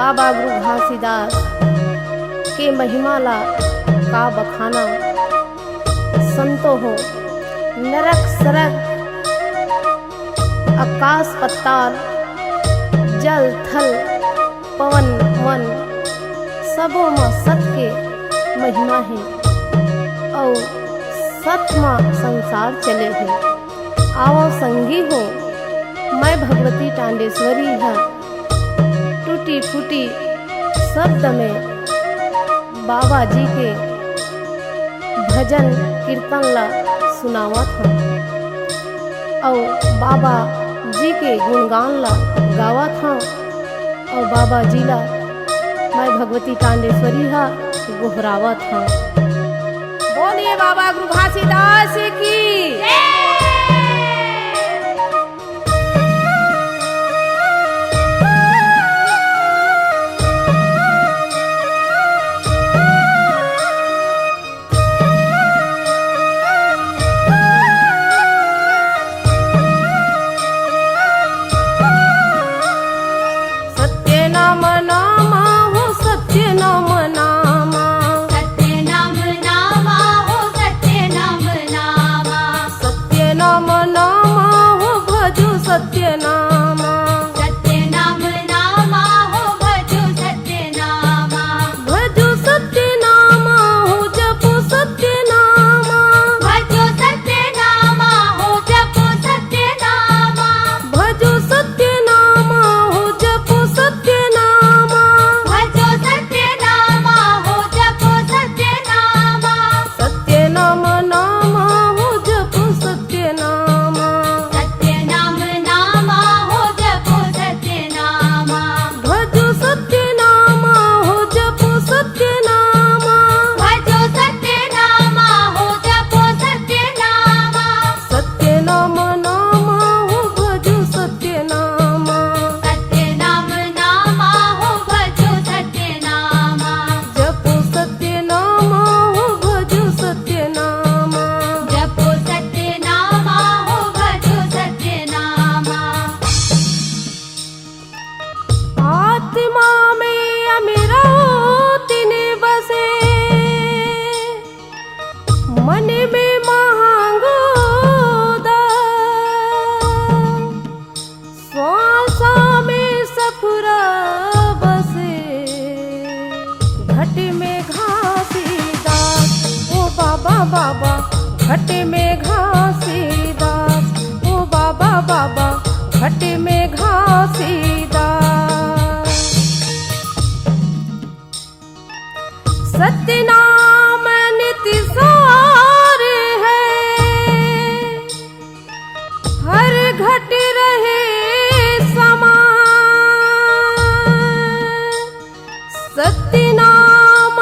बाबा गुरु घासीदास के महिमाला का बखाना। संतो हो नरक सरग आकाश पताल जल थल पवन मन सबों में सत के महिमा है और सत में संसार चले है। आओ संगी हो मैं भगवती टांडेश्वरी है टूटी फूटी शब्द में बाबा जी के भजन कीर्तन ला सुनावत हूँ और बाबा जी के गुणगान ला गावत हूँ और बाबा जी ला मैं भगवती टांडेश्वरी हा गोहरावत हूँ। बोलिए बाबा गुरु घासीदास की। घट में घासीदास ओ बाबा बाबा घट में घासीदास। सत्य नाम नित्य सारे है हर घट रहे समान। सत्य नाम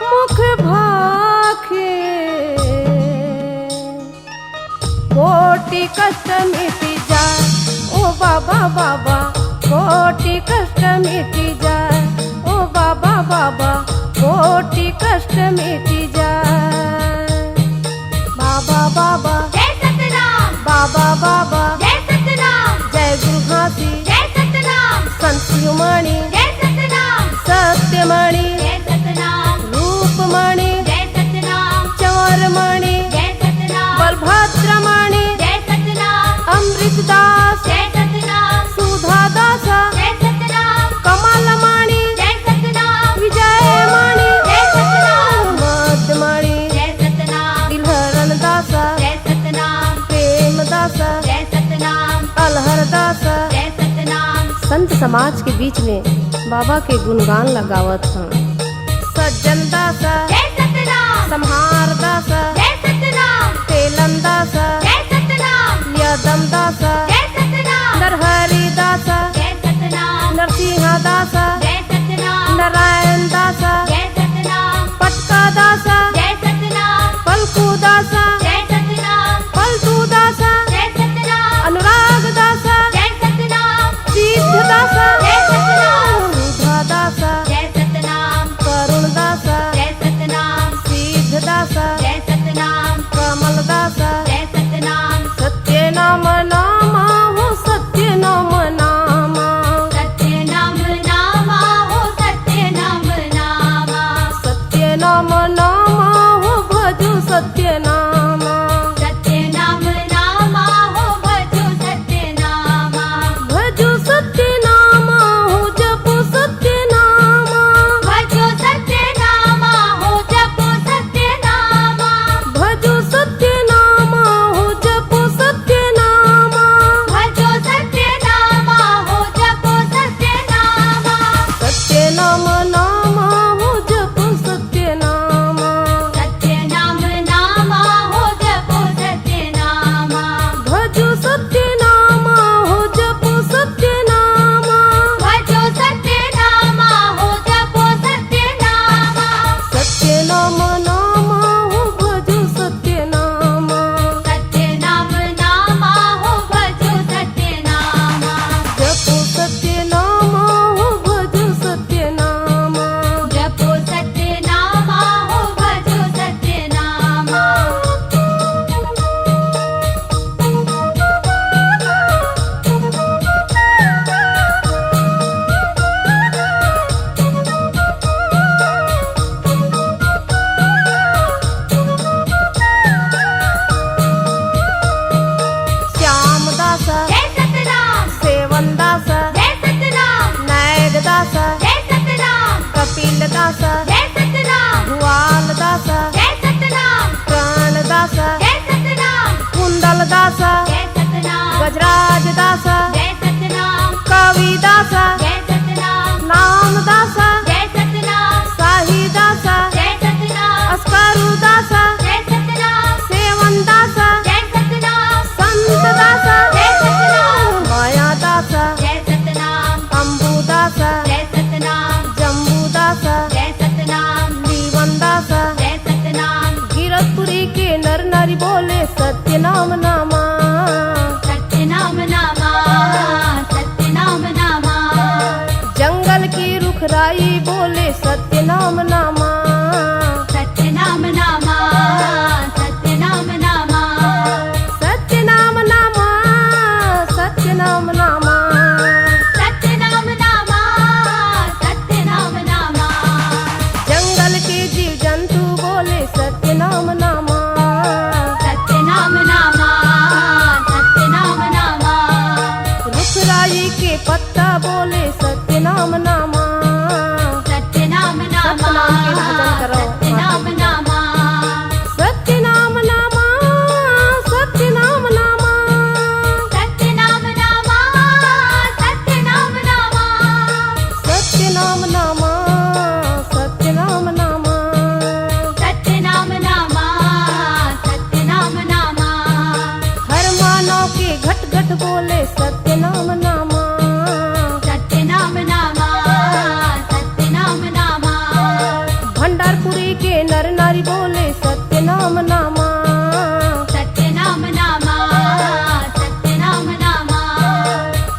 मुख भाखे कोटि कष्ट मिट जाए ओ बाबा बाबा कोटि कष्ट मिट जाए ओ बाबा बाबा कोटि कष्ट मिट जाए। बाबा बाबा जय सतनाम बाबा बाबा जय सतनाम जय गुरु घासी जय सतनाम संत शिरोमणि जय सतनाम सत्यमणि जय सतनाम रूपमणि जय सतनाम चौरमणि जय सतनाम बलभद्रमणि जय सतनाम अमृतदास जय सतनाम सुधादास जय सतनाम कमलमणि जय सतनाम विजयमणि जय सतनाम मध्यमणि जय सतनाम दिलहरण दास जय सतनाम प्रेमदास जय सतनाम अलहरदास। जय सतनाम संत समाज के बीच में बाबा के गुणगान लगावत हूँ। सज्जन दास जय सतनाम संहार दास जय सतनाम तेलन दास जय सतनाम यदम दास जय सतनाम नरहरि दास जय सतनाम नरसिंह दास जय सतनाम नारायण दास जय सतनाम पटका दास जय सतनाम पलकू दास जय सतनाम पलटू दास जय सतनाम अनुराग दास जय सतनाम सिद्ध दास जय सतनाम सुधा दास जय सतनाम करुण दास जय सतनाम सिद्ध दास जय सतनाम कमल दास जय सतनाम सत्य नाम नाम हो सत्य नाम नाम सत्य नाम नामा नाम नामा हो भजो सत्य नामा। सत्य नाम नामा हो भजो सत्य नामा। भजो सत्य नामा हो जपो सत्य नामा। भजो सत्य नामा हो जपो सत्य नामा। भजो सत्य नामा हो जपो सत्य नामा। भजो सत्य नामा हो जपो सत्य नामा। सत्य नाम नामा हो जपो सत्य नामा। सत्य नाम नामा हो जपो सत्य नामा। भजो सत्य नामा हो जपो सत्य नामा। भजो सत्य नामा हो जपो सत्य नामा। सत्य नाम नामा हो भजो सत्य नामा। सत्य नाम नामा हो भजो सत्य नामा। जपो सत्य नामा हो भजो सत्य नामा। जपो सत्य नामा हो भजो सत्य नामा। श्यामदास जय सतनाम। सेवनदास जय सतनाम। नायकदास जय सतनाम। कपिलदास जय सतनाम। भुआलदास जय सतनाम। प्राणदास जय सतनाम। कुंडलदास जय सतनाम। गजराजदास जय सतनाम। कविदास जय सतनाम। नामदास जय सतनाम। साहिदास जय सतनाम। अस्करुदास जय सतनाम। सेवनदास जय सतनाम। संतदास जय सतनाम। मायादास जय सतनाम। अंबुदास जय सतनाम। जम्बूदास जय सतनाम। लीवनदास जय सतनाम। गिरधपुरी के नर नारी बोले सत्य नाम नामा। सत्य नाम नामा। सत्य नाम नामा। जंगल की रुखराई बोले सत्य नाम नामा। सत्य नाम नामा। सत्य नाम नामा। सत्य नाम नामा। सत्य नाम नामा। सत्य नाम नामा। सत्य नाम नामा। जंगल के जीव जंतु बोले सत्य नाम नामा। सत्य नाम नामा। सत्य नाम नामा। रुखराई के पत्ता बोले सत्य नाम नामा। सत्य नाम नामा। सत्य नाम के भजन करो। सत्य नाम नामा। सत्य नाम नामा। सत्य नाम नामा। सत्य नाम नामा। सत्य नाम नामा। सत्य नाम नामा। सत्य नाम नामा। सत्य नाम नामा। सत्य नाम नामा। हर मानव के घट घट बोले सत्य नाम नामा। सत्य नाम नामा। सत्य नाम नामा। भंडारपुरी के नर नारी बोले सत्य नाम नामा। सत्य नाम नामा। सत्य नाम नामा।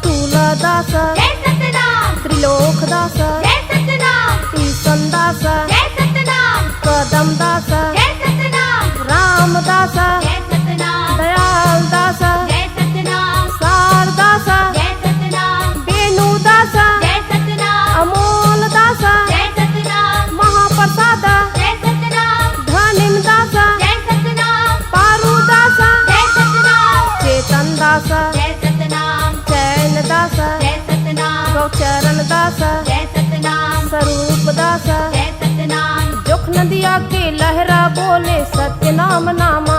तुलादास जय सतनाम। त्रिलोकदास जय सतनाम। ईशनदास जय सतनाम। कदमदास जय सतनाम। रामदास जय सतनाम। दयालदास जय सतनाम। शारदास जय सतनाम। वेणुदास जय सतनाम। अमोलदास जय सतनाम। महाप्रसाद जय सतनाम। धनिमदास जय सतनाम। पारुदास जय सतनाम। चेतनदास जय सतनाम। चैनदास जय सतनाम। गौचरणदास जय सतनाम। स्वरूपदास जय सतनाम। जोख नदिया के लहरा बोले सत्य नाम नामा।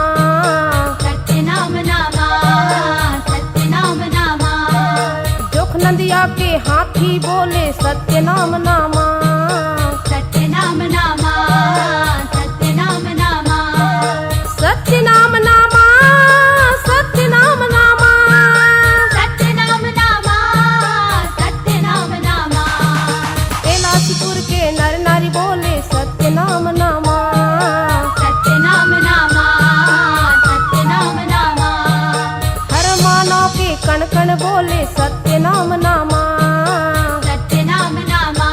सत्य नाम नामा। सत्य नाम नामा। जोख नदिया के हाथी बोले सत्य नाम नामा। सत्य नाम नामा। सत्य नाम नामा। सत्य नाम नामा। सत्य नाम नामा। सत्य नाम नामा। सत्य नाम नामा। कैलाशपुर के नर नारी बोले सत्य नाम नामा। सत्य नाम नामा। सत्य नाम नामा। हर मानव के कण कण बोले सत्य नाम नामा। सत्य नाम नामा।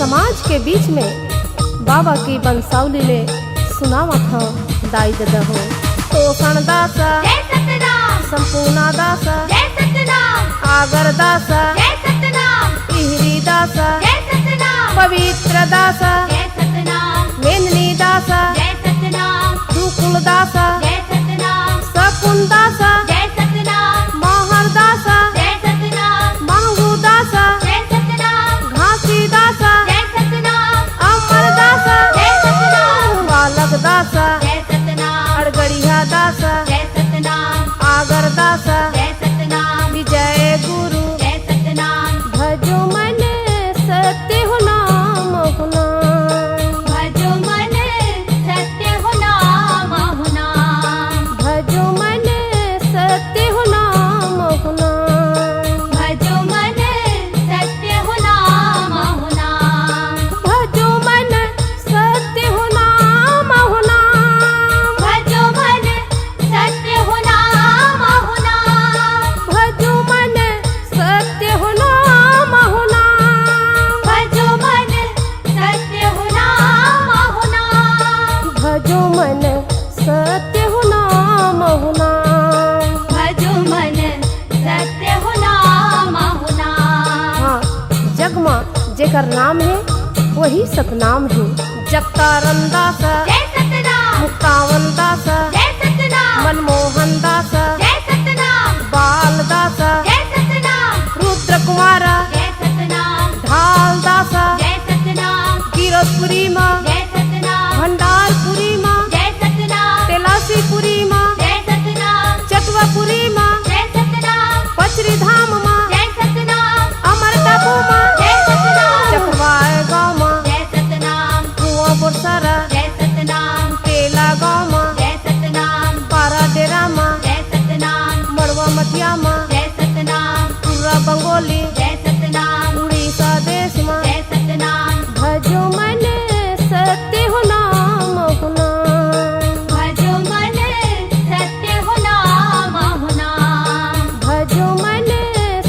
समाज के बीच में बाबा की बंसावली ले सुनावत हूँ दाई ददा हो। तोषण दासा जय सतनाम संपूर्णा दासा जय सतनाम आगर दासा जय सतनाम इहरी दासा जय सतनाम पवित्र दासा जय सतनाम मेननी दासा जय सतनाम दुकुल दासा जय सतनाम सकुन दासा जय सतनाम महर दासा जय सतनाम महू दासा जय सतनाम घासी दासा जय सतनाम अमर दासा जय सतनाम बालक दासा जय सतनाम अड़गड़िया दासा जय सतनाम आगर दासा जय सतनाम विजय गुरु जय सतनाम भजो मन सत्य हो नाम हो नाम भजो मन सत्य हो नाम हो नाम भजो मन सत्य हो नाम हो नाम भजो मन सत्य हो नाम हो नाम भजो मन सत्य हो नाम हो नाम भजो मन सत्य हो नाम हो नाम भजो मन सत्य हो नाम हो नाम भजो मन सत्य हो नाम हो नाम भजो मन सत्य हो नाम हो नाम भजो मन सत्य हो नाम हो नाम हाँ जग माँ जेकर नाम है वही सतनाम है। जगतारण दासा जय सतनाम मुक्तावन दासा जय सतनाम मनमोहन दासा जय सतनाम बाल दासा जय सतनाम रुद्र कुमारा जय सतनाम ढाल दासा जय सतनाम गिरधपुरी माँ जय सतनाम भंडारपुरी माँ जय सतनाम तेलासीपुरी माँ जय सतनाम चटवापुरी माँ जय सतनाम पचरी धाम माँ जय सतनाम अमर टापू माँ जय सतनाम चकवाय गाँव माँ जय सतनाम कुआं बुरसरा जय सतनाम तेला गाँव माँ जय सतनाम पारा डेरा माँ जय सतनाम मड़वा मठिया माँ जय सतनाम पूरा बंगोली जय सतनाम उड़ीसा देश माँ जय सतनाम भजो मन सत्य हो नाम हो नाम भजो मन सत्य हो नाम हो नाम भजो मन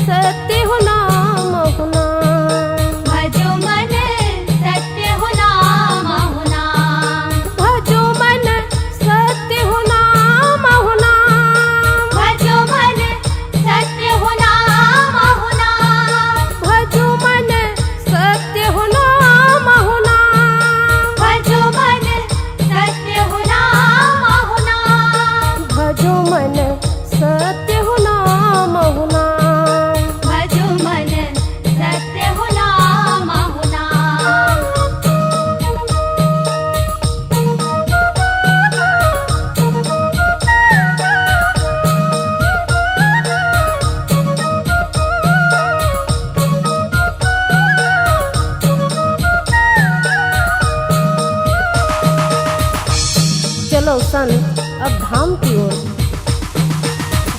सत्य हो नाम हो नाम भजो मन सत्य हो नाम हो नाम भजो मन सत्य हो नाम हो नाम भजो मन सत्य हो नाम हो नाम भजो मन सत्य हो नाम हो नाम भजो मन सत्य हो नाम हो नाम भजो मन सत्य हो नाम हो नाम भजो मन सत्य हो नाम हो नाम चलो सन अब धाम की ओर।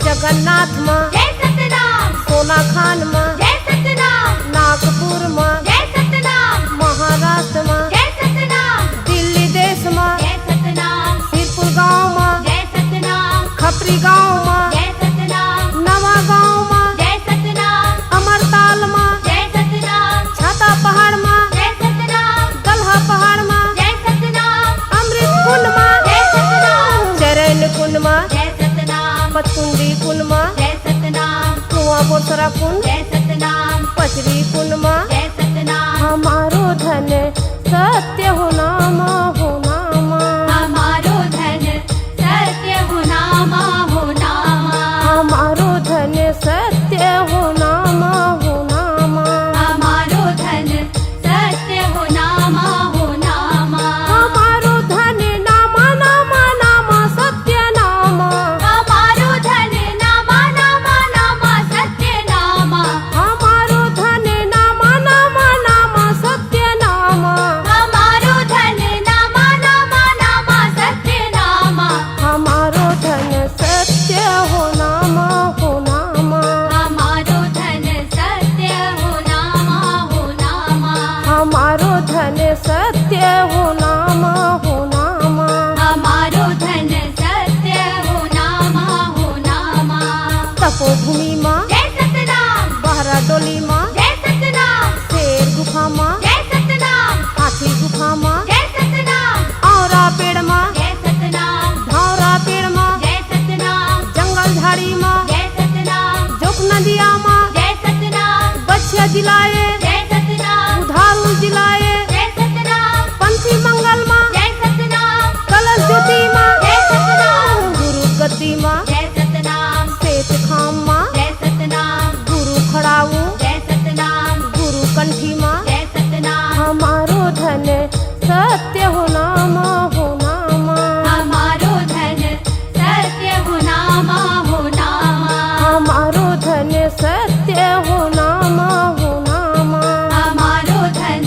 जगन्नाथ माँ जय सतनाम सोना खान माँ जय सतनाम नागपुर माँ जय सतनाम महाराष्ट्र माँ जय सतनाम दिल्ली देश माँ जय सतनाम सिरपुर गाँव माँ जय सतनाम खपरी गाँव माँ जय सतनाम नवा गाँव माँ जय सतनाम अमरताल माँ जय सतनाम छाता पहाड़ माँ जय सतनाम दलहा पहाड़ माँ जय सतनाम अमृत कुंड माँ जय सतनाम चरण कुंड माँ जय सतनाम पचकुंडी कुंड माँ जय सतनाम कुआं बोसरा कुंड जय सतनाम पचरी कुंड माँ जय सतनाम हमारो धन सत्य हो नाम हो नाम हमारो धन सत्य हो नाम हो नाम हमारो धन सत्य हो नाम हो नाम हमारो धन सत्य हो नाम हो नाम हमारो धन नाम नाम नाम सत्य नाम हमारो धन नाम नाम नाम सत्य नाम हमारो धन नाम जिलाए जय सतनाम उधारू जिलाए जय सतनाम पंथी मंगल माँ जय सतनाम कलश ज्योति माँ जय सतनाम गुरु गद्दी माँ जय सतनाम श्वेत खाम माँ जय सतनाम गुरु खड़ाऊ जय सतनाम गुरु कंठी माँ जय सतनाम हमारो धन सत्य हो नाम हो नाम हमारो धन सत्य हो नामा हो नामा हमारो धन सत्य हो नाम हो नाम हमारो धन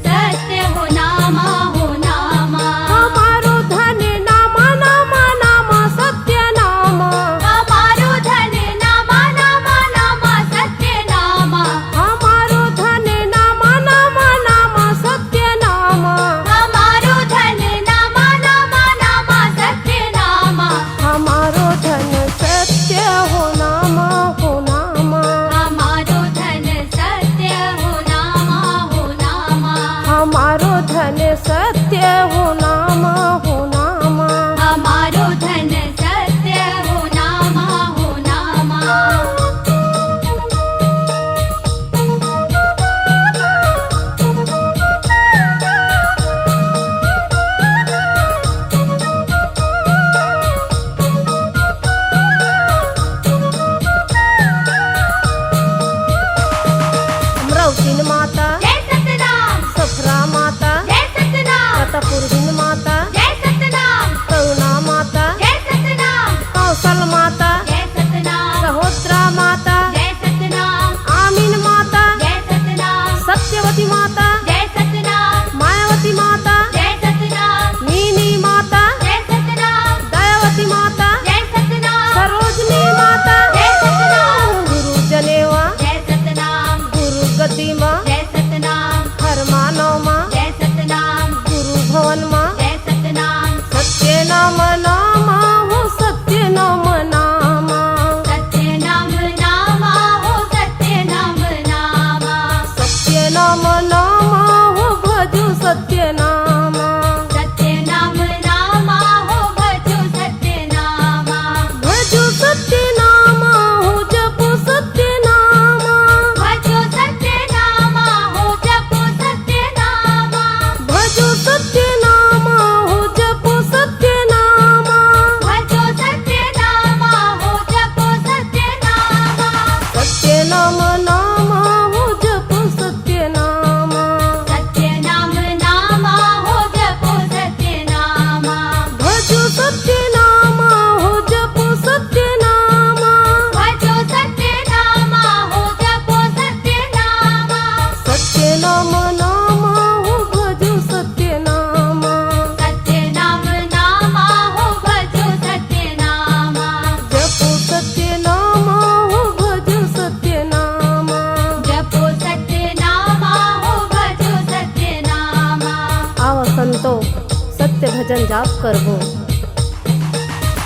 सत्य हो नामा हो नामा हमारो धन नाम नाम नाम सत्य नाम हमारो धन नामा नामा नामा सत्य नामा हमारो धन नाम नाम नाम सत्य नाम हमारो धन नामा नामा नामा सत्य नामा हमारो धन सत्य हो नाम हो नाम हमारो धन सत्य हो नामा हो नामा हमारो धन सत्य हो नाम हो नाम हमारो धन सत्य हो नामा हो नामा अमरावतीन माता जय सतनाम सफरा माता जय सतनाम प्रतापुरहीन माता जय सतनाम करुणा माता जय सतनाम कौशल माता जय सतनाम सहोत्रा माता जय सतनाम आमीन माता जय सतनाम सत्यवती माता जय सतनाम मायावती माता जय सतनाम मीनी माता जय सतनाम दयावती माता जय सतनाम सरोजनी माता जय सतनाम गुरु जनेवा जय सतनाम गुरु गद्दी माँ जय सतनाम हर मानव माँ जय सतनाम गुरु भवन माँ जय सतनाम सत्य नाम नाम हो सत्य नाम नाम सत्य नाम नामा हो सत्य नाम नामा सत्य नाम नाम हो भजो सत्य नाम सत्य नाम नामा हो भजो सत्य नामा भजो सत्य नाम हो जपो सत्य नाम भजो सत्य नामा हो जपो सत्य नामा भजो सत्य नाम हो जपो सत्य नाम भजो सत्य नामा हो जपो सत्य नामा सत्य नाम नाम हो जपो सत्य नाम सत्य नाम नामा हो जपो सत्य नामा भजो सत्य नाम हो जपो सत्य नाम भजो सत्य नामा हो जपो सत्य नामा सत्य नाम नाम हो भजो सत्य नाम सत्य नाम नामा हो भजो सत्य नामा जपो सत्य नाम हो भजो सत्य नाम जपो सत्य नामा हो भजो सत्य नामा आव संतो सत्य भजन जाप करबो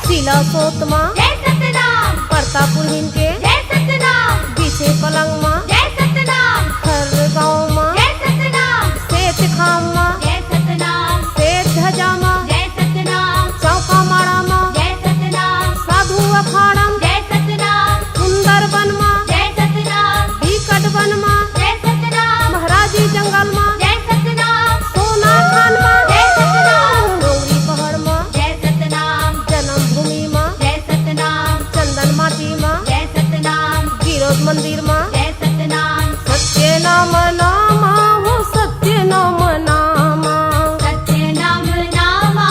शिला सोत माँ जय सतनाम प्रतापुरहीन के जय सतनाम पीछे पलंग माँ जय सतनाम हर गाँव माँ जय सतनाम सेठ खाम माँ जय सतनाम सेठ ध्वजा माँ जय सतनाम चौका माड़ा माँ जय सतनाम साधु अखाड़म जय सतनाम सुंदर वन माँ जय सतनाम बीकट वन माँ जय सतनाम महाराजी जंगल माँ जय सतनाम सोना खान माँ जय सतनाम गौरी पहाड़ माँ जय सतनाम जन्मभूमि माँ जय सतनाम चंदन माटी माँ जय सतनाम गिरोध मंदिर माँ जय सतनाम सत्य नाम नाम हो सत्य नाम नाम सत्य नाम नामा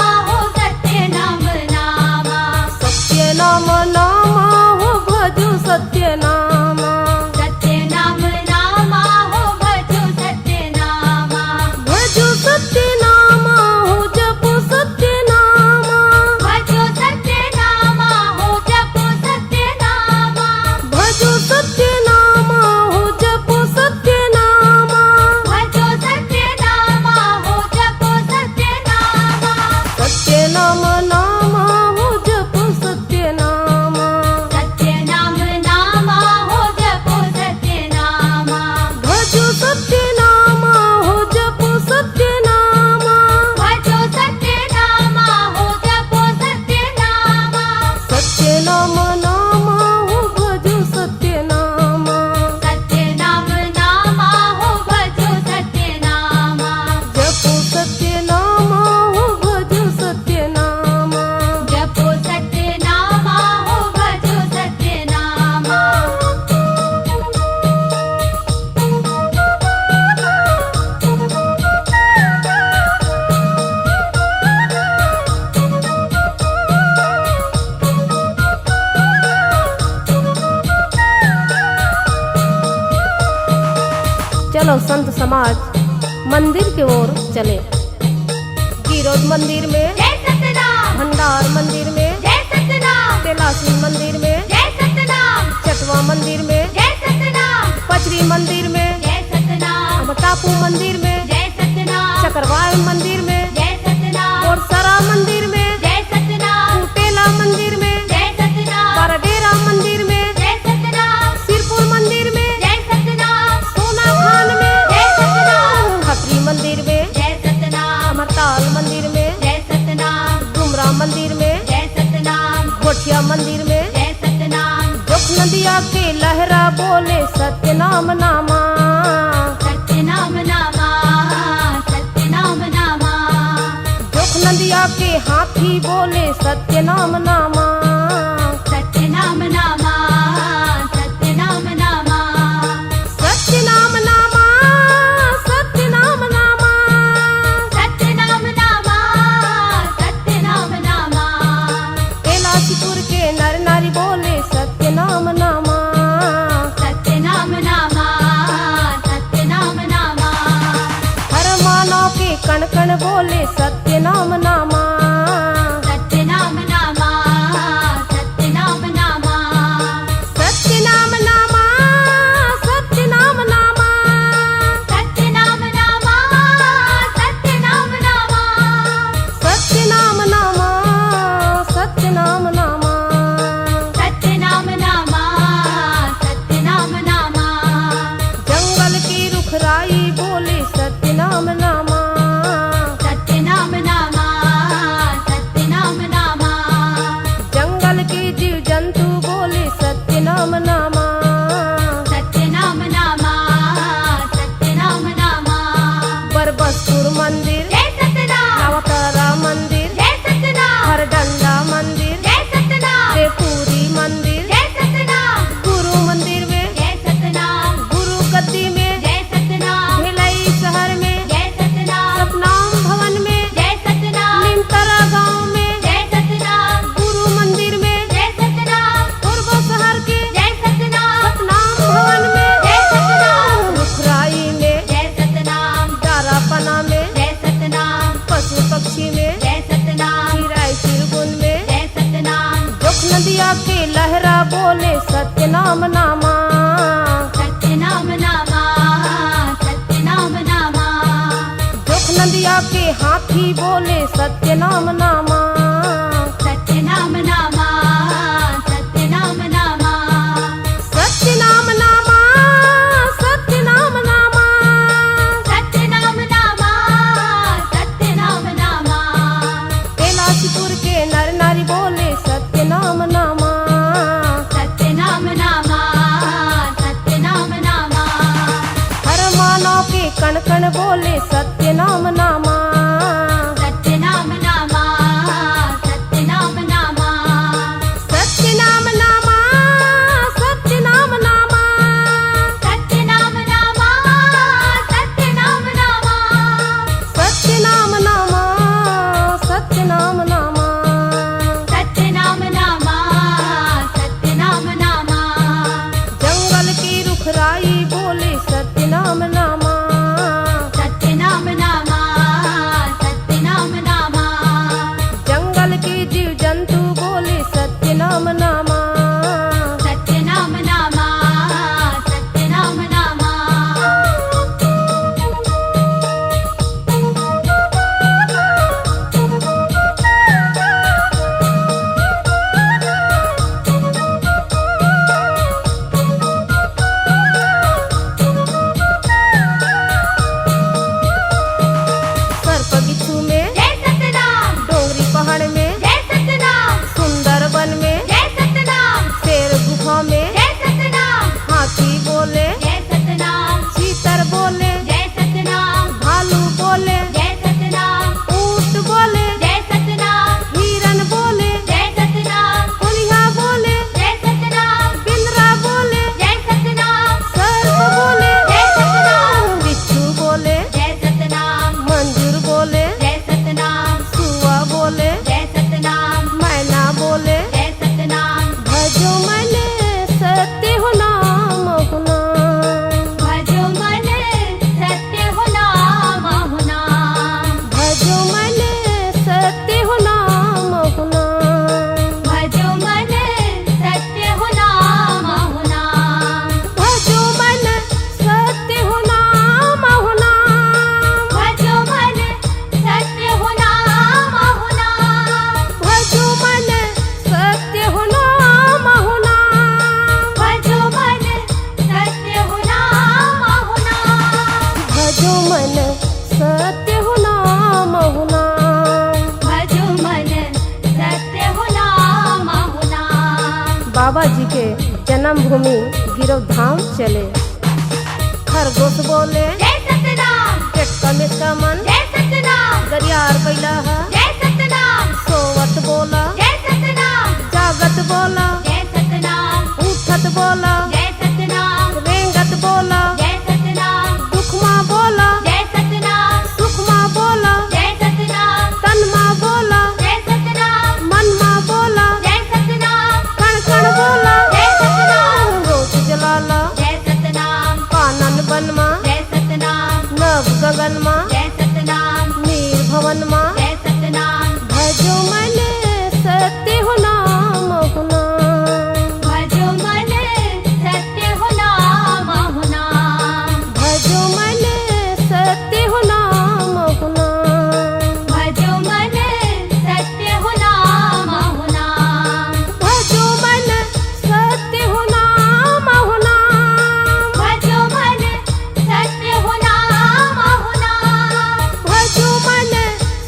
चलो संत समाज मंदिर की ओर चले। गिरोध मंदिर में, जय सतनाम, भंडार मंदिर में, जय सतनाम, तेलासी मंदिर में, जय सतनाम, चटवा मंदिर में, जय सतनाम, पचरी मंदिर में, जय सतनाम, टापू मंदिर में, जय सतनाम, चक्रवाय मंदिर में, जय सतनाम, और सरा मंदिर में, जय सतनाम, कुटेला मंदिर में, जय सतनाम, बाराडेरा मंदिर में, जय सतनाम, सिरपुर मंदिर में, जय सतनाम, सोना खान में, जय सतनाम, खपरी मंदिर में, जय सतनाम, अमरताल मंदिर में, जय सतनाम, डुमरा मंदिर में, जय सतनाम, गोठिया मंदिर में, जय सतनाम, जोख नदिया के लहरा बोले सत्य नाम नामा। सत्यनाम नामा, सत्यनाम नामा, जोख नदिया के हाथी बोले सत्य नाम नामा। सत्यनाम नामा, सत्यनाम नामा, सत्य नाम नामा, सत्य नाम नामा, सत्यनाम नामा, सत्यनाम नामा, कैलाशीपुर के नर नारी बोले सत्य नाम नामा। सत्यनाम नामा, सत्यनाम नामा, हर मानव के कण कण बोले सत्य नाम नामा। सत्यनाम नामा, सत्यनाम नामा, सत्य नाम नामा, सत्य नाम नामा, सत्यनाम नामा, सत्यनाम नामा, सत्य नाम नामा, सत्य नाम नामा। सत्यनाम नामा, सत्यनाम नामा, जंगल की रुखराई बोले सत्य नाम नामा। सत्यनाम नामा, सत्यनाम नामा, जंगल के जीव जंतु बोले सत्य नाम नामा। सत्यनाम नामा, सत्यनाम नामा, बरबसपुर मंदिर, जय सतनाम, नवतारा मंदिर, जय सतनाम, हरडंडा मंदिर, जय सतनाम, देवपुरी मंदिर, जय सतनाम, गुरु मंदिर में, जय सतनाम, गुरु गद्दी में, जय सतनाम, भिलाई शहर में, जय सतनाम, सतनाम भवन में, जय सतनाम, निमतरा गांव में, जय सतनाम, गुरु मंदिर में, जय सतनाम, पूर्व शहर के जय सतनाम, सतनाम भवन में, जय सतनाम, रुखराई में, जय सतनाम, दारापना में, जय सतनाम, पशु पक्षी में, जय सतनाम, चिराई चिरगुन में, जय सतनाम, जोख नदिया के लहरा बोले सत्य नाम नामा। सत्यनाम नामा, सत्यनाम नामा, जोख नदिया के हाथी बोले सत्य नाम नामा। सत्यनाम नामा, सत्यनाम नामा, सत्य नाम नामा, सत्य नाम नामा, सत्यनाम नामा, सत्यनाम नामा, कैलाशीपुर के नर नारी बोले सत्य नाम नामा। सत्यनाम नामा, सत्यनाम नामा, हर मानव के कण कण बोले सत्य नाम नामा। सत्यनाम नामा, सत्यनाम नामा, सत्य नाम नामा, सत्य नाम नामा, सत्यनाम नामा, सत्यनाम नामा, सत्य नाम नामा, सत्य नाम नामा। सत्यनाम नामा, सत्यनाम नामा, जंगल की रुखराई बोले सत्य नाम नामा। सत्यनाम नामा, बाबा जी के जन्मभूमि गिरधाम चले। खरगोश बोले जय सतनाम, पेट कमिस का मन जय सतनाम, गरियार कैला है। जय सतनाम, सोवत बोला जय सतनाम, जागत बोला जय सतनाम, उठत बोला जय सतनाम, रेंगत बोला जय सतनाम, दुखमा बोला जय सतनाम, सुखमा बोला जय सतनाम, तनमा बोला जय सतनाम, मनमा बोला जय सतनाम, कण कण बोला जय सतनाम, रोज जलाला जय सतनाम, कानन बनमा जय सतनाम, नभ गगनमा जय सतनाम, नीर भवनमा जय सतनाम, भजो मन सत्य हो नाम हो नाम। भजो मन सत्य हो नाम हो नाम, भजो मन सत्य हो नाम हो नाम। भजो मन सत्य हो नाम हो नाम, भजो मन सत्य हो नाम हो नाम। भजो मन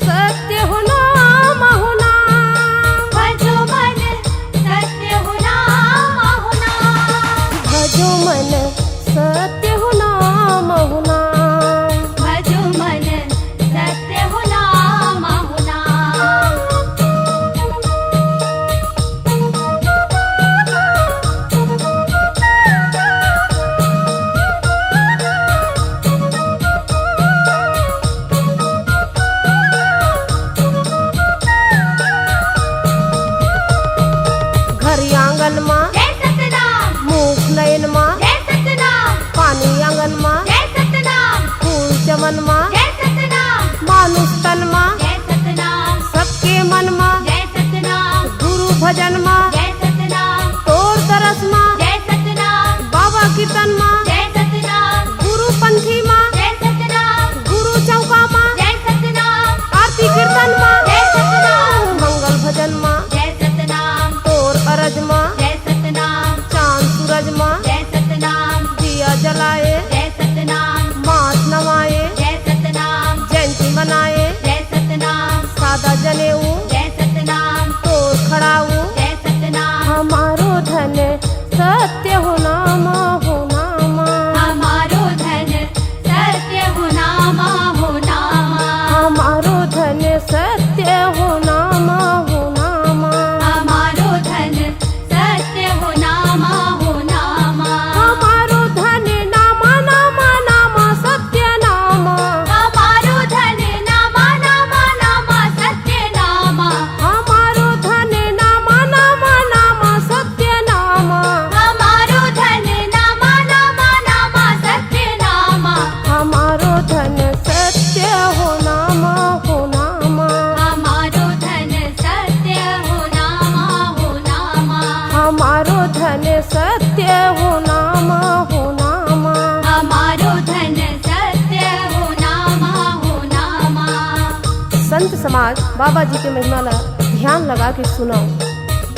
सत्य हो नाम हो नाम, भजो मन सत्य हो नाम हो नाम। भजो मन सत्य हो नाम हो नाम, भजो मन सत्य हो नाम हो नाम। भजो मन सत्य हो नाम हो नाम। घर आंगन माँ जय सतनाम, मुख नयन माँ जय सतनाम, पानी आंगन माँ जय सतनाम, फूल चमन माँ जय सतनाम, मानुष तन माँ जय सतनाम, सबके मन माँ जय सतनाम, गुरु भजन माँ जय सतनाम, तोर तरस माँ जय सतनाम, बाबा कीर्तन माँ जय सतनाम, गुरु पंथी माँ जय सतनाम, गुरु चौका माँ जय सतनाम, आरती कीर्तन माँ जय सतनाम, मंगल भजन माँ जय सतनाम, तोर अरज माँ जय सतनाम, चांद सूरज माँ जय सतनाम, दिया जलाए जय सतनाम, माथ नवाए जय सतनाम, जयंती मनाए जय सतनाम, सादा जनेऊ जय सतनाम, तोर खड़ाऊ जय सतनाम, हमारो धन सत्य हो नाम हो नाम। हमारो धन सत्य हो नाम हो नाम, हमारो धन सत्य हो नाम हो नाम। हमारो धन सत्य हो नाम हो नाम, हमारो धन नाम नाम नाम सत्य नाम। हमारो धन नाम नाम नाम सत्य नाम, हमारो धन नाम नाम नाम सत्य नाम। हमारो धन नाम नाम नाम सत्य नाम, हमारो धन सत्य हो नाम हो नाम। हमारो धन सत्य हो नाम हो नाम, हमारो धन सत्य हो नाम हो नाम। हमारो धन सत्य हो नाम हो नाम। संत समाज बाबा जी के महिमा ला ध्यान लगा के सुनो।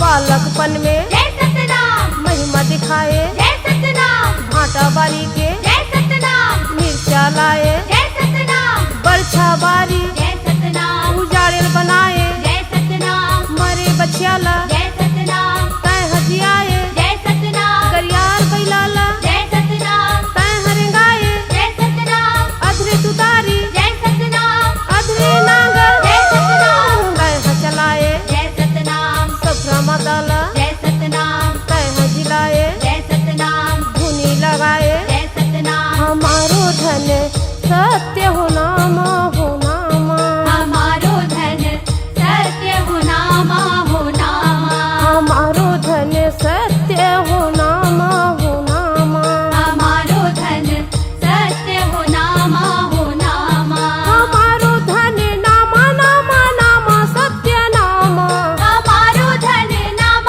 बालकपन में जय सतनाम, महिमा दिखाए जय सतनाम, भाटा बारी के जय सतनाम, मिर्चा लाए जय सतनाम, बरछा बारी जय सतनाम, उजाड़ेल बनाए जय सतनाम, मरे बछियाला जय सतनाम, तय हजियाए जय सतनाम, गरियार बैलाला जय सतनाम, तय हरेंगाए जय सतनाम, अधरे तुतारी जय सतनाम, अधरे नांगर जय सतनाम, तय हचलाए जय सतनाम, सफरा मदाला जय सतनाम, तय हजिलाए जय सतनाम, धुनी लगाए जय सतनाम, हमारो धन सत्य हो नाम हो नाम। हमारो धन सत्य हो नाम हो नाम, हमारो धन सत्य हो नाम हो नाम। हमारो धन सत्य हो नाम हो नाम, हमारो धन नाम नाम नाम सत्य नाम। हमारो धन नाम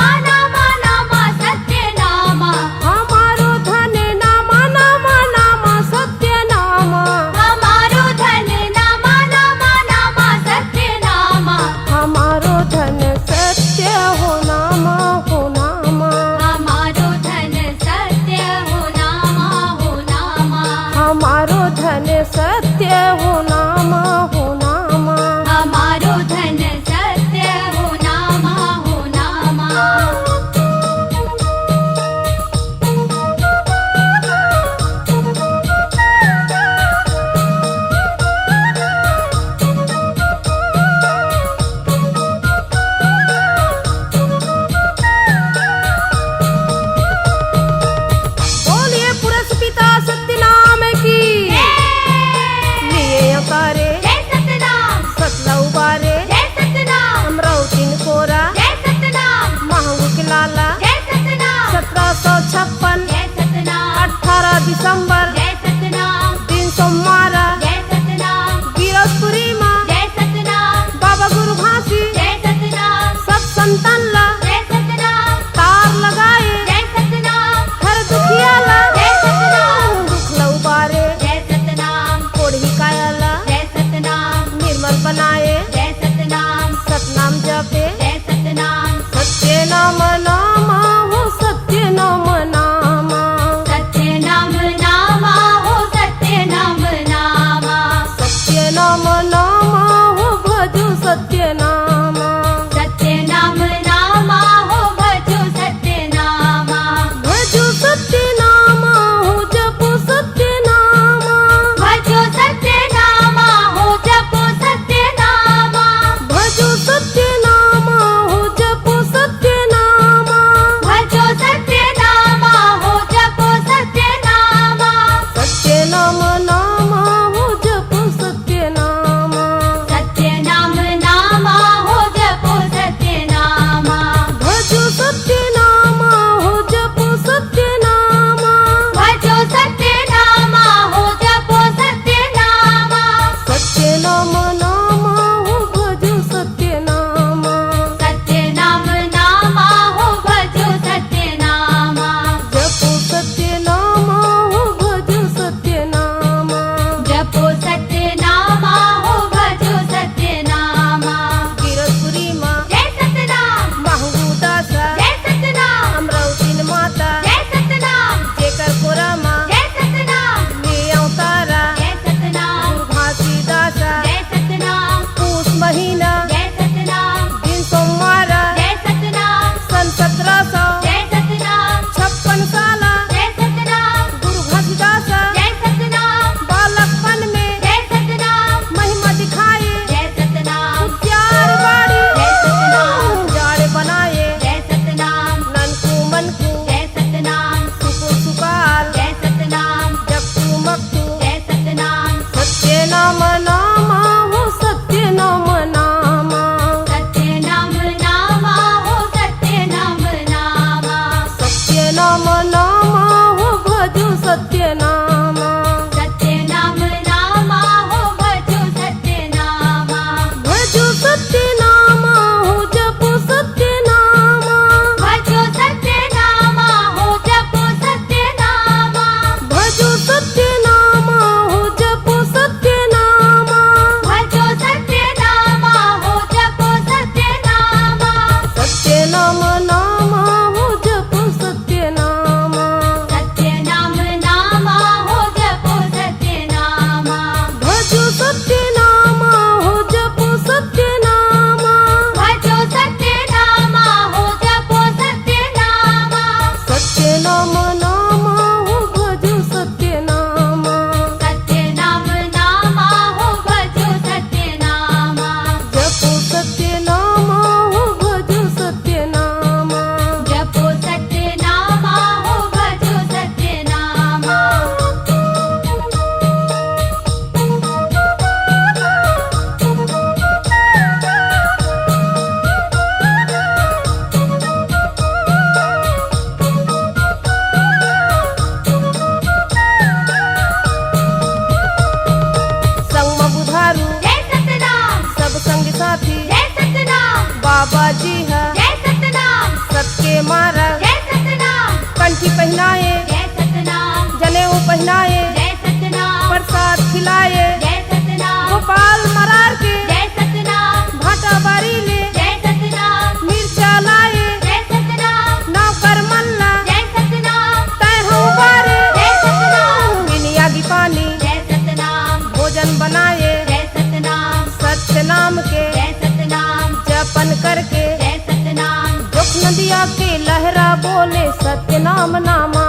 के मारग जय सतनाम कंठी पहनाए जय सतनाम जनेऊ पहनाए जय सतनाम प्रसाद खिलाए जय सतनाम गोपाल मरार के जय सतनाम भाटा बारी ले जय सतनाम मिर्चा लाए जय सतनाम नौकर मल्ला जय सतनाम तय हो बारे जय सतनाम बिनिया की पानी जय सतनाम भोजन बनाए जय सतनाम सत्य नाम के जय सतनाम जपन करके जय सतनाम दुख नदिया के लहरा बोले सत्य नाम नामा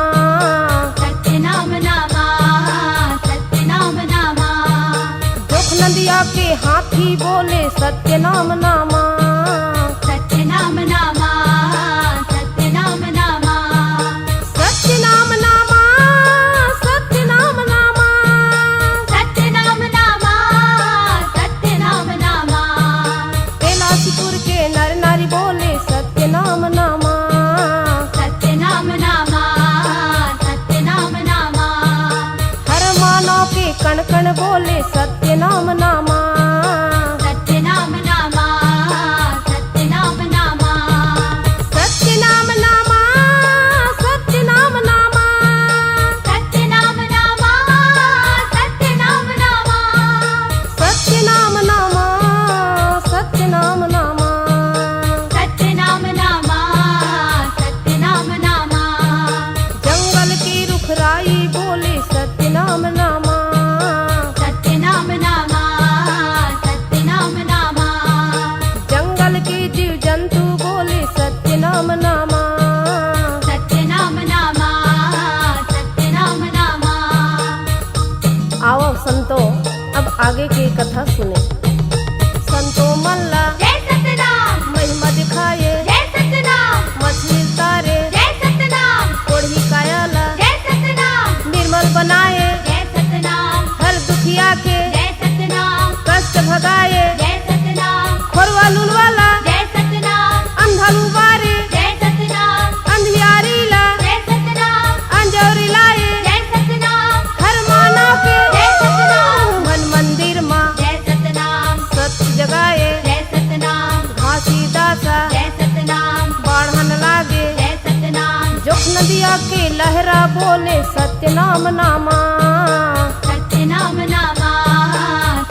सतनाम नामा सतनाम नामा दुख नदिया के हाथी बोले सत्य नाम नामा सतनाम नामा सतनाम नामा सत्य नाम नामा सत्य नाम नामा सतनाम नामा सतनाम नामा कैलाशपुर के नर नारी बोले सत्य नाम नामा सतनाम नामा सतनाम नामा हर मानव के कण कण बोले सत्य नाम नामा सतनाम नामा सतनाम नामा सत्य नाम नामा सत्य नाम नामा सतनाम नामा सतनाम नामा सत्य नाम नामा सत्य नाम नामा सतनाम नामा सतनाम नामा जंगल की रुखराई बोले सत्य नाम नामा सतनाम नामा सतनाम नामा जंगल के जीव जंतु बोले सत्य नाम नामा सतनाम नामा सतनाम नामा आओ संतो अब आगे की कथा सुने संतो मल्ला जय सतनाम महिमा दिखाए जय सतनाम मछली तारे जय सतनाम कोढ़ी कायाला जय सतनाम निर्मल बनाए जय सतनाम हर दुखिया के जय सतनाम कष्ट भगाए जय सतनाम खोरवा लुलवाला जय सतनाम अंधा लुबारे जय सतनाम अंधियारी ला जय सतनाम अंजौरी लाए जय सतनाम हर मानव के जय सतनाम मन मंदिर माँ जय सतनाम सत्य जगाए जय सतनाम घासी दासा जय सतनाम बाढ़न लागे जय सतनाम जोख नदिया के लहरा बोले सत्य नाम नामा सतनाम नामा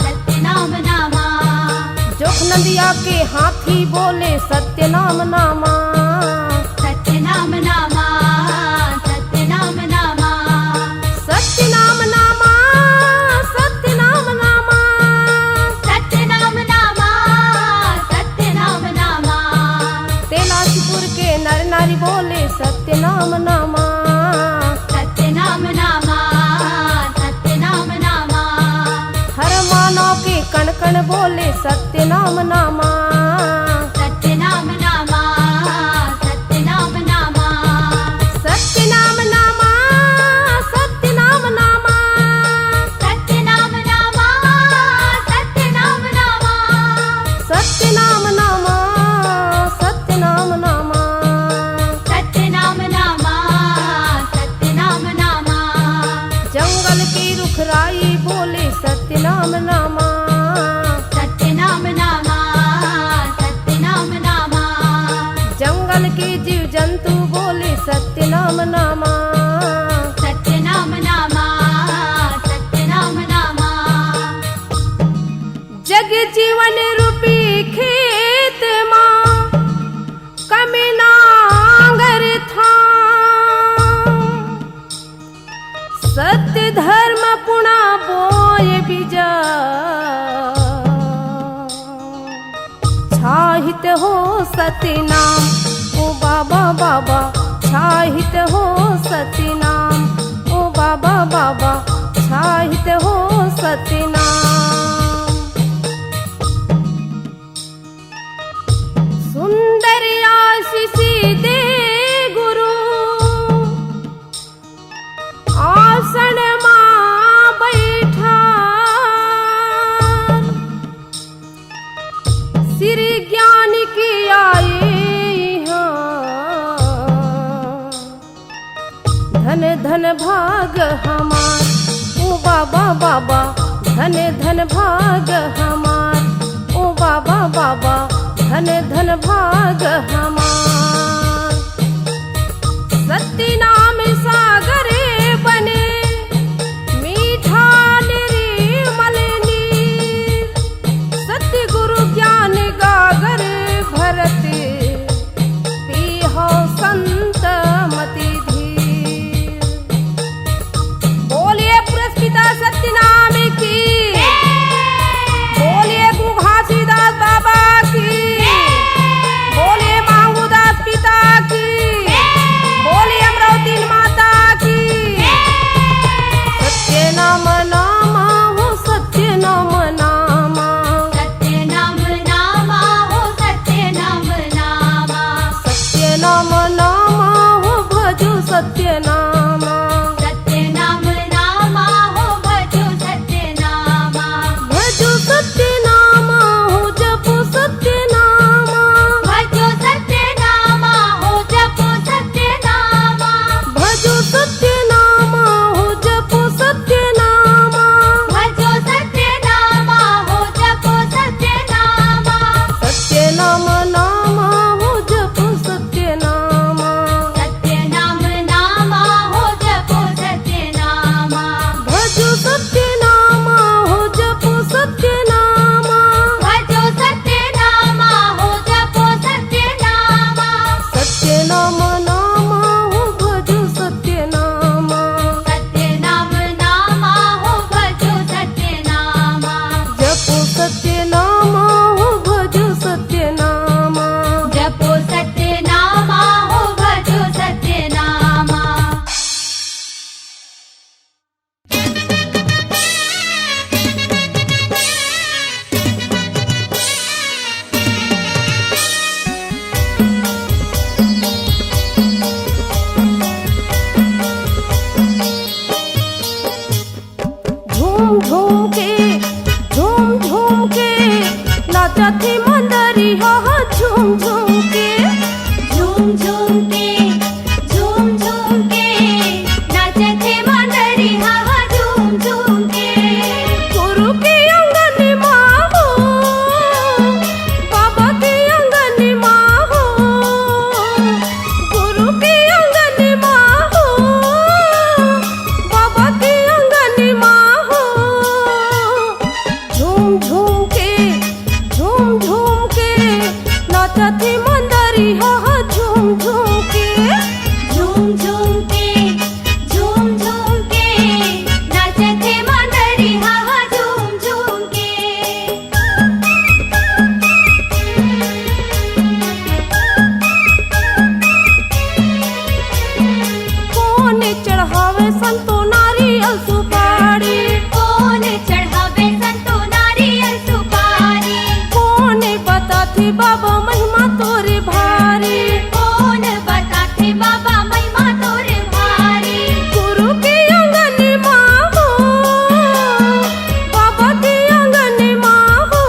सतनाम नामा जोख नदिया के हाथी बोले सत्य नाम नामा सतनाम नामा सतनाम नामा सत्य नाम नामा सत्य नाम नामा सतनाम नामा सतनाम नामा कैलाशपुर के नर नारी बोले सत्य नाम नामा सतनाम नामा सतनाम नामा हर मानव के कण कण बोले सत्य नाम नामा सतनाम नामा सतनाम नामा सत्य नाम नामा सत्य नाम नामा सतनाम नामा सतनाम नामा सत्य नाम नामा सत्य नाम नामा सतनाम नामा सतनाम नामा जंगल की रुखराई बोले सत्य नाम नामा सतनाम नामा सतनाम नामा जंगल के जीव जंतु बोले सत्य नाम नामा सतनाम नामा सतनाम नामा जग जीवन रूपी खेत माँ कमे नांगर था सत्य धर्म पुणा बोय बीजा छाहित हो सत्य नाम ओ बाबा बाबा छाहित हो सत्य नाम ओ बाबा बाबा छाहित हो सत्य नाम सुंदर आशीष दे गुरु आसन मां बैठा श्री ज्ञान की आए धन धन भाग हमार ओ बाबा बाबा धन धन भाग हमार ओ बाबा बाबा धन धन भाग हमार। झूम झूम के नाचे थे मंडरिया झूम झूम के गुरु की अंगनी माँ हो, बाबा की अंगनी माँ हो, गुरु की अंगनी माँ हो, बाबा की अंगनी माँ हो। झूम झूम के नाचत थी मंडरिया झूम झूम के। झूम झूम के नाचे थे मंडरिया झूम झूम के कौन चढ़ावे संतो नारियल सुपारी, कौन चढ़ावे संतो नारियल सुपारी कौन बताती बाबा महिमा तोरे भारी। कौन बताते बाबा महिमा तोरे भारी गुरु की अंगनी माँ हो, बाबा की अंगनी माँ हो,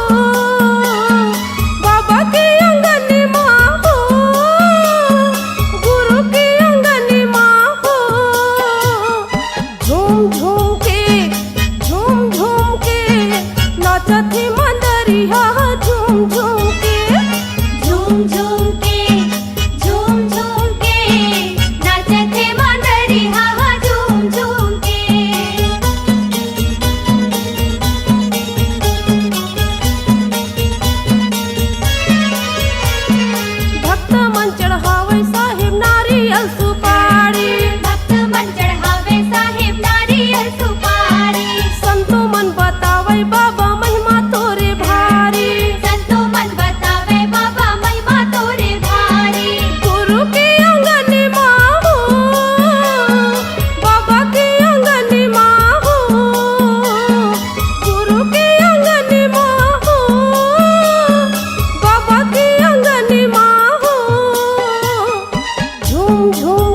बाबा की अंगनी माँ हो, गुरु की अंगनी माँ हो। झूम झूम के नाचत थी मंडरिया झूम झूम के। झूम झूम के नाचे थे मंडरिया झूम झूम के भक्त मन चढ़ावे साहिब नारियल सुपारी, भक्त मन चढ़ावे साहिब नारियल सुपारी संतो मन बतावे बाबा महिमा तोरे भारी। संतो मन बतावे बाबा महिमा तोरे भारी गुरु की अंगनी माँ हो, बाबा की अंगनी माँ हो, गुरु की अंगनी माँ हो, बाबा की अंगनी माँ हो। झूम झूम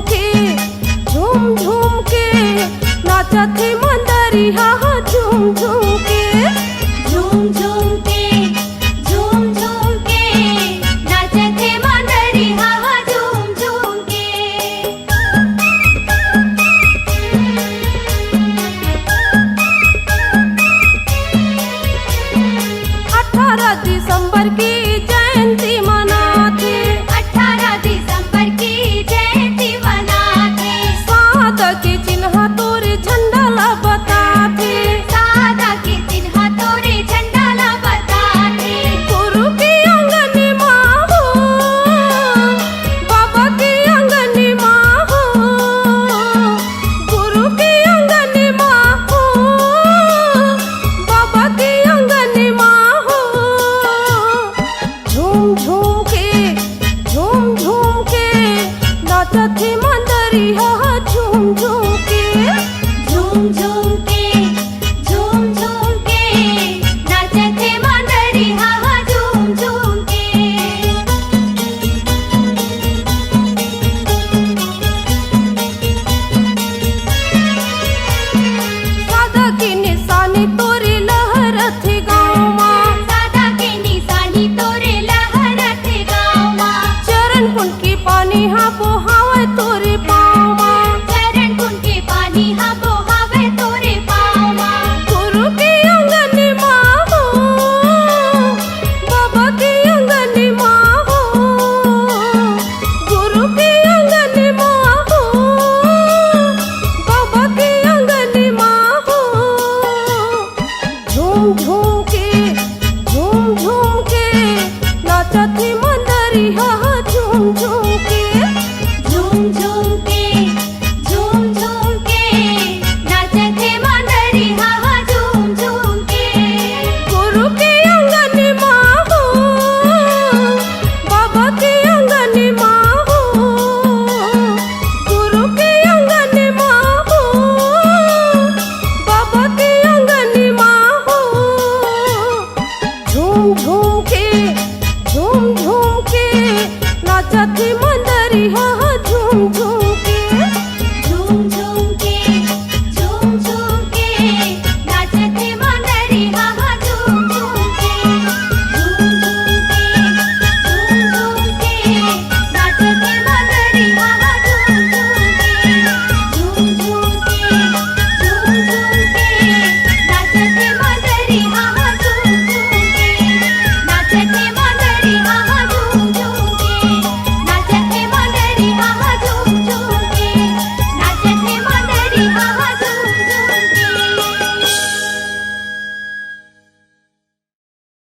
के नाचत थी मंडरिया झूम झूम के। झूम झूम के नाचे थे मंडरिया झूम झूम के 18 दिसंबर की जयंती मनाते, 18 दिसंबर की जयंती मनाते सादा के चिन्ह तोरे झंडा ला बताते। सादा के चिन्ह तोरे झंडा ला बताते गुरु की अंगनी माँ हो, बाबा की अंगनी माँ हो, गुरु की अंगनी माँ हो, बाबा की अंगनी माँ हो। झूम झूम के नाचत थी मंडरिया झूम झूम के। झूम झूम के नाचे थे मंडरिया झूम झूम के सादा की निशानी तोरी लहर थी गाँव माँ, सादा के निशानी तोरे लहरत गाँव माँ चरण कुंड की पानी हाँ बोहावे तोरे पाँव माँ। चरण कुंड के पानी हाँ बोहावे तोरे पाँव माँ गुरु की अंगनी माँ हो, बाबा की अंगनी माँ हो, गुरु की अंगनी माँ हो, बाबा की अंगनी माँ हो। झूम झूम के नाचत थी मंडरिया झूम झूम के। झूम झूम के नाचे थे मंडरिया झूम झूम के गुरु की अंगनी माँ हो, बाबा की अंगनी माँ हो, गुरु की अंगनी माँ हो, बाबा की अंगनी माँ हो। झूम झूम के नाचत थी मंडरिया झूम झूम के।